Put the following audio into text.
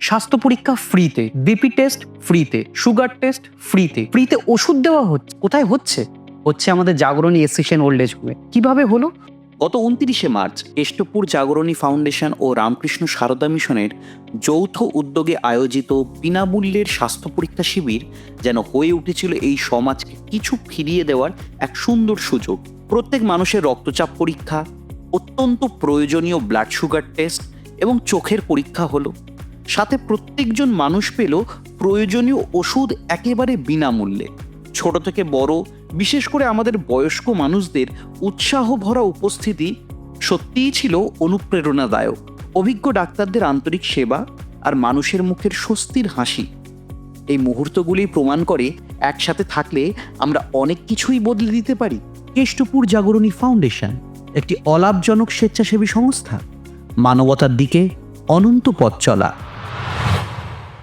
স্বাস্থ্য পরীক্ষা ফ্রিতে, বিপি টেস্ট ফ্রিতে, সুগার টেস্ট ফ্রিতে, ফ্রিতে ওষুধ দেওয়া হচ্ছে। কোথায় হচ্ছে? হচ্ছে আমাদের জাগরণী এসিশন ওল্ড এজ হোমে। কিভাবে হলো? গত 29শে মার্চ কেষ্টপুর জাগরণী ফাউন্ডেশন ও রামকৃষ্ণ সারদা মিশনের যৌথ উদ্যোগে আয়োজিত বিনামূল্যের স্বাস্থ্য পরীক্ষা শিবির যেন হয়ে উঠেছিল এই সমাজকে কিছু ফিরিয়ে দেওয়ার এক সুন্দর সুযোগ। প্রত্যেক মানুষের রক্তচাপ পরীক্ষা, অত্যন্ত প্রয়োজনীয় ব্লাড সুগার টেস্ট এবং চোখের পরীক্ষা হলো। সাথে প্রত্যেকজন মানুষ পেল প্রয়োজনীয় ওষুধ একেবারে বিনামূল্যে। ছোট থেকে বড়, বিশেষ করে আমাদের বয়স্ক মানুষদের উৎসাহ ভরা উপস্থিতি সত্যিই ছিল অনুপ্রেরণাদায়ক। অভিজ্ঞ ডাক্তারদের আন্তরিক সেবা আর মানুষের মুখের স্বস্তির হাসি, এই মুহূর্তগুলি প্রমাণ করে একসাথে থাকলে আমরা অনেক কিছুই বদলে দিতে পারি। কেষ্টপুর জাগরণী ফাউন্ডেশন একটি অলাভজনক স্বেচ্ছাসেবী সংস্থা, মানবতার দিকে অনন্ত পথ চলা।